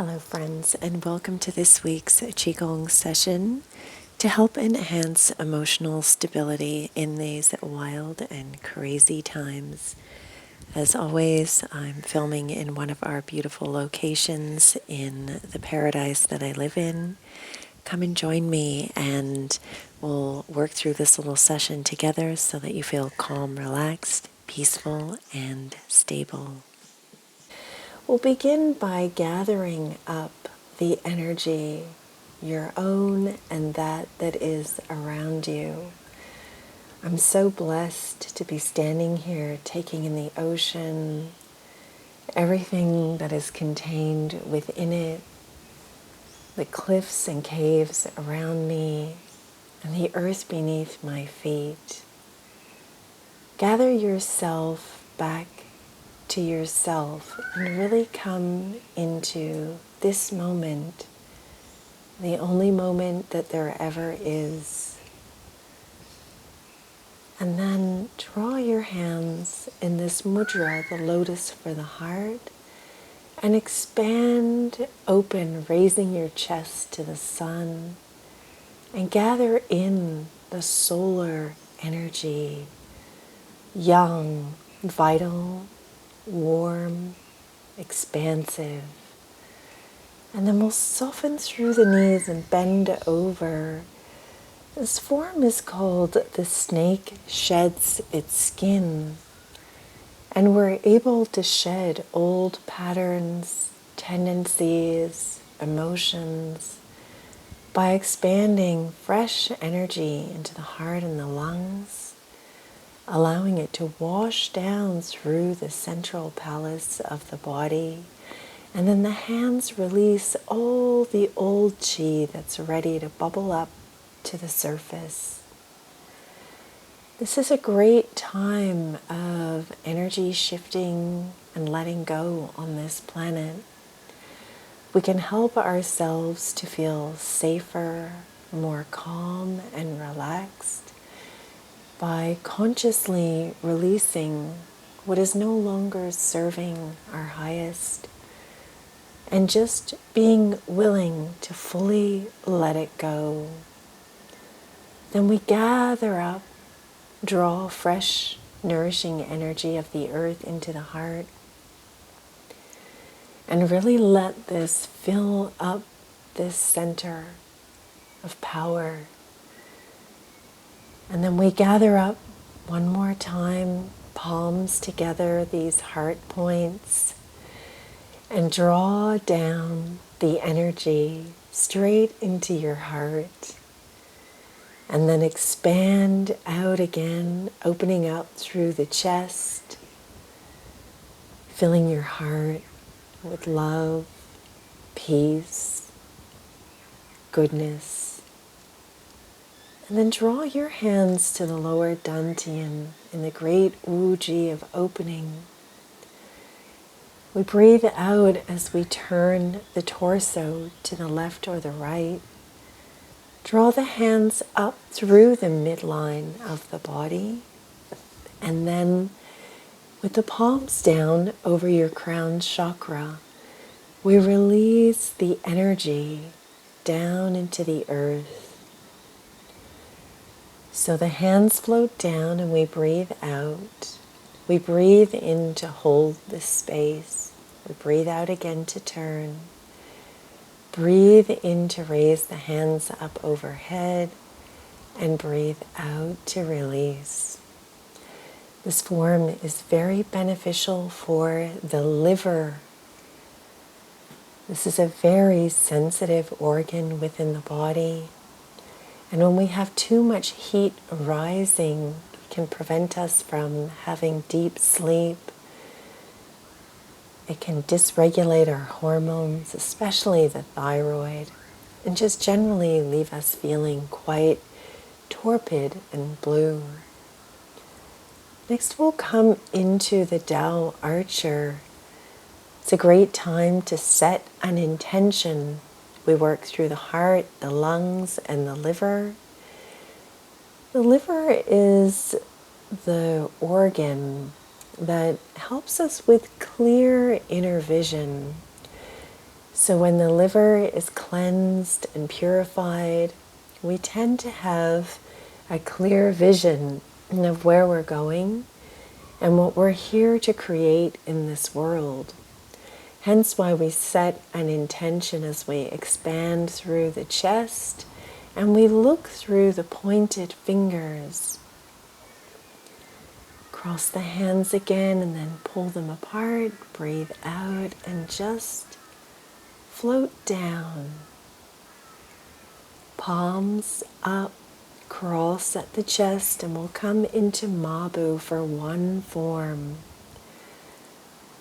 Hello friends, and welcome to this week's Qigong session to help enhance emotional stability in these wild and crazy times. As always, I'm filming in one of our beautiful locations in the paradise that I live in. Come and join me and we'll work through this little session together so that you feel calm, relaxed, peaceful, and stable. We'll begin by gathering up the energy, your own and that is around you. I'm so blessed to be standing here taking in the ocean, everything that is contained within it, the cliffs and caves around me, and the earth beneath my feet. Gather yourself back to yourself and really come into this moment, the only moment that there ever is. And then draw your hands in this mudra, the lotus for the heart, and expand, open, raising your chest to the sun, and gather in the solar energy, young, vital, warm, expansive. And then we'll soften through the knees and bend over. This form is called the snake sheds its skin. And we're able to shed old patterns, tendencies, emotions by expanding fresh energy into the heart and the lungs, allowing it to wash down through the central palace of the body. And then the hands release all the old chi that's ready to bubble up to the surface. This is a great time of energy shifting and letting go on this planet. We can help ourselves to feel safer, more calm and relaxed by consciously releasing what is no longer serving our highest and just being willing to fully let it go. Then we gather up, draw fresh, nourishing energy of the earth into the heart, and really let this fill up this center of power. And then we gather up one more time, palms together, these heart points, and draw down the energy straight into your heart. And then expand out again, opening up through the chest, filling your heart with love, peace, goodness. And then draw your hands to the lower dantian in the great Wuji of opening. We breathe out as we turn the torso to the left or the right. Draw the hands up through the midline of the body, and then with the palms down over your crown chakra, we release the energy down into the earth. So the hands float down and we breathe out. We breathe in to hold this space. We breathe out again to turn. Breathe in to raise the hands up overhead and breathe out to release. This form is very beneficial for the liver. This is a very sensitive organ within the body. And when we have too much heat rising, it can prevent us from having deep sleep. It can dysregulate our hormones, especially the thyroid, and just generally leave us feeling quite torpid and blue. Next, we'll come into the Dow Archer. It's a great time to set an intention. We work through the heart, the lungs, and the liver. The liver is the organ that helps us with clear inner vision. So when the liver is cleansed and purified, we tend to have a clear vision of where we're going and what we're here to create in this world. Hence why we set an intention as we expand through the chest and we look through the pointed fingers. Cross the hands again and then pull them apart, breathe out and just float down. Palms up, cross at the chest, and we'll come into Mabu for one form.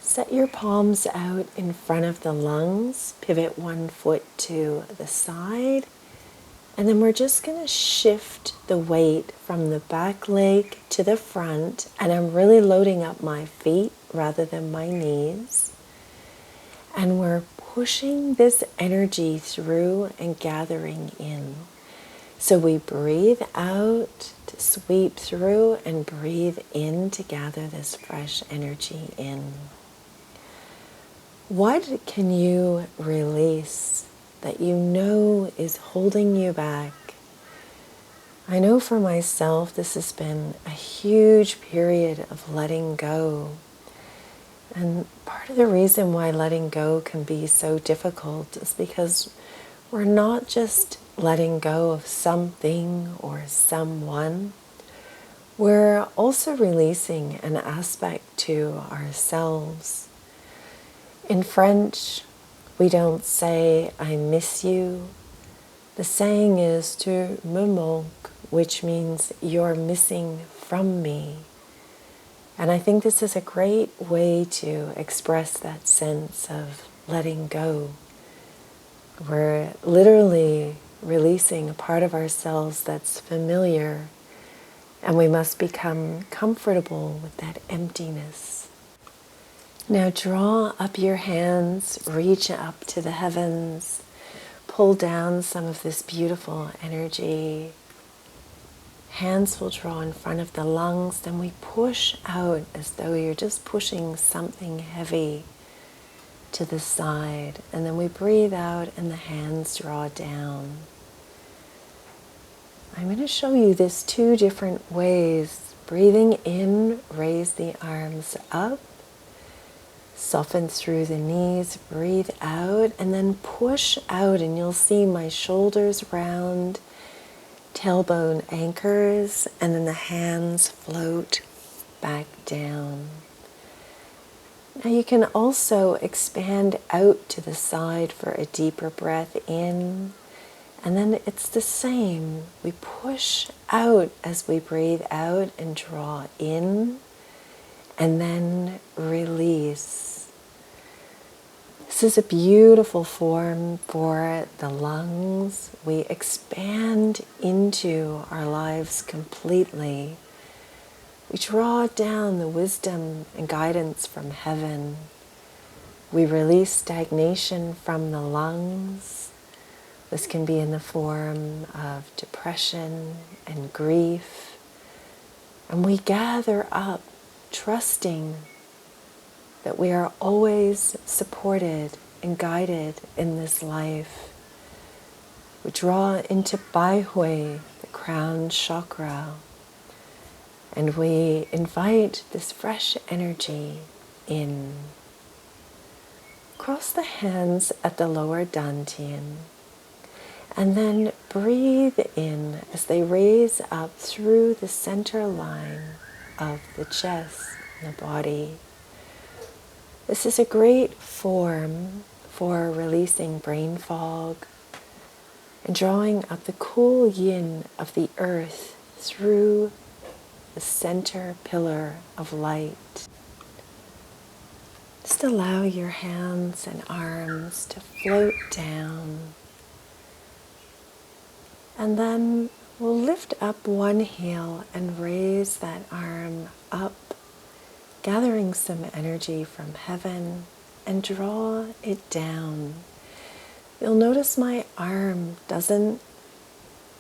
Set your palms out in front of the lungs, pivot one foot to the side, and then we're just going to shift the weight from the back leg to the front, and I'm really loading up my feet rather than my knees. And we're pushing this energy through and gathering in. So we breathe out to sweep through and breathe in to gather this fresh energy in. What can you release that you know is holding you back? I know for myself this has been a huge period of letting go. And part of the reason why letting go can be so difficult is because we're not just letting go of something or someone. We're also releasing an aspect to ourselves. In French, we don't say, I miss you. The saying is tu me manques, which means you're missing from me. And I think this is a great way to express that sense of letting go. We're literally releasing a part of ourselves that's familiar, and we must become comfortable with that emptiness. Now draw up your hands, reach up to the heavens, pull down some of this beautiful energy. Hands will draw in front of the lungs, then we push out as though you're just pushing something heavy to the side. And then we breathe out and the hands draw down. I'm going to show you this two different ways. Breathing in, raise the arms up. Soften through the knees, breathe out, and then push out, and you'll see my shoulders round, tailbone anchors, and then the hands float back down. Now you can also expand out to the side for a deeper breath in, and then it's the same. We push out as we breathe out and draw in, and then release. This is a beautiful form for the lungs. We expand into our lives completely. We draw down the wisdom and guidance from heaven. We release stagnation from the lungs. This can be in the form of depression and grief. And we gather up, trusting that we are always supported and guided in this life. We draw into Baihui, the crown chakra, and we invite this fresh energy in. Cross the hands at the lower dantian, and then breathe in as they raise up through the center line of the chest and the body. This is a great form for releasing brain fog and drawing up the cool yin of the earth through the center pillar of light. Just allow your hands and arms to float down. And then we'll lift up one heel and raise that arm up, gathering some energy from heaven, and draw it down. You'll notice my arm doesn't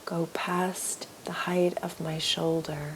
go past the height of my shoulder.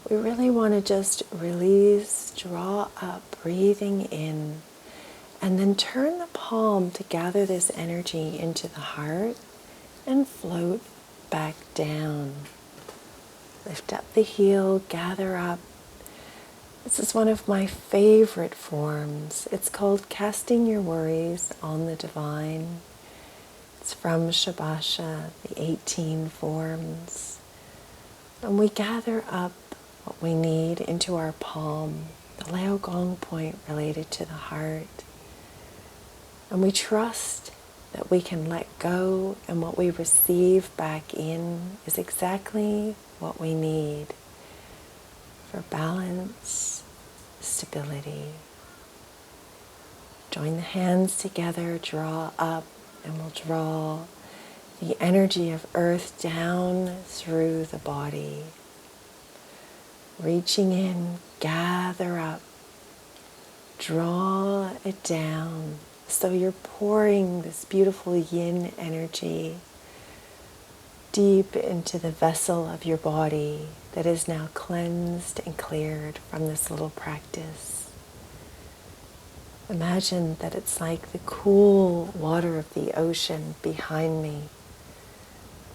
We really want to just release, draw up, breathing in, And then turn the palm to gather this energy into the heart and float back down. Lift up the heel, gather up. This is one of my favorite forms. It's called casting your worries on the divine. It's from Shabasha, the 18 forms. And we gather up what we need into our palm, the Lao Gong point related to the heart. And we trust that we can let go, and what we receive back in is exactly what we need for balance, stability. Join the hands together, draw up, and we'll draw the energy of earth down through the body. Reaching in, gather up, draw it down. So you're pouring this beautiful yin energy deep into the vessel of your body that is now cleansed and cleared from this little practice. Imagine that it's like the cool water of the ocean behind me,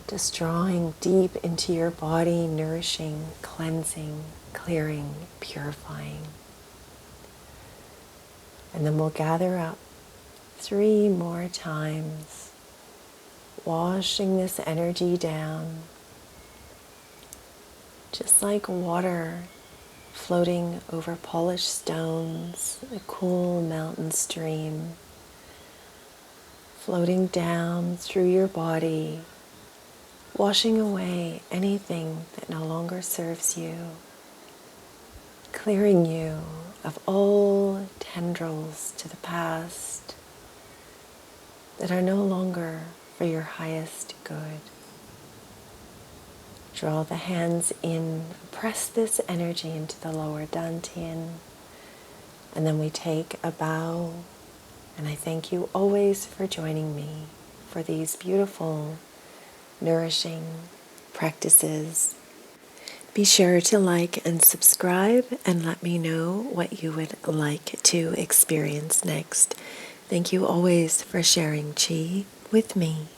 just drawing deep into your body, nourishing, cleansing, clearing, purifying. And then we'll gather up 3 more times, washing this energy down, just like water floating over polished stones, a cool mountain stream, floating down through your body, washing away anything that no longer serves you, clearing you of all tendrils to the past that are no longer for your highest good. Draw the hands in, press this energy into the lower dantian, and then we take a bow. And I thank you always for joining me for these beautiful, nourishing practices. Be sure to like and subscribe and let me know what you would like to experience next. Thank you always for sharing Qi with me.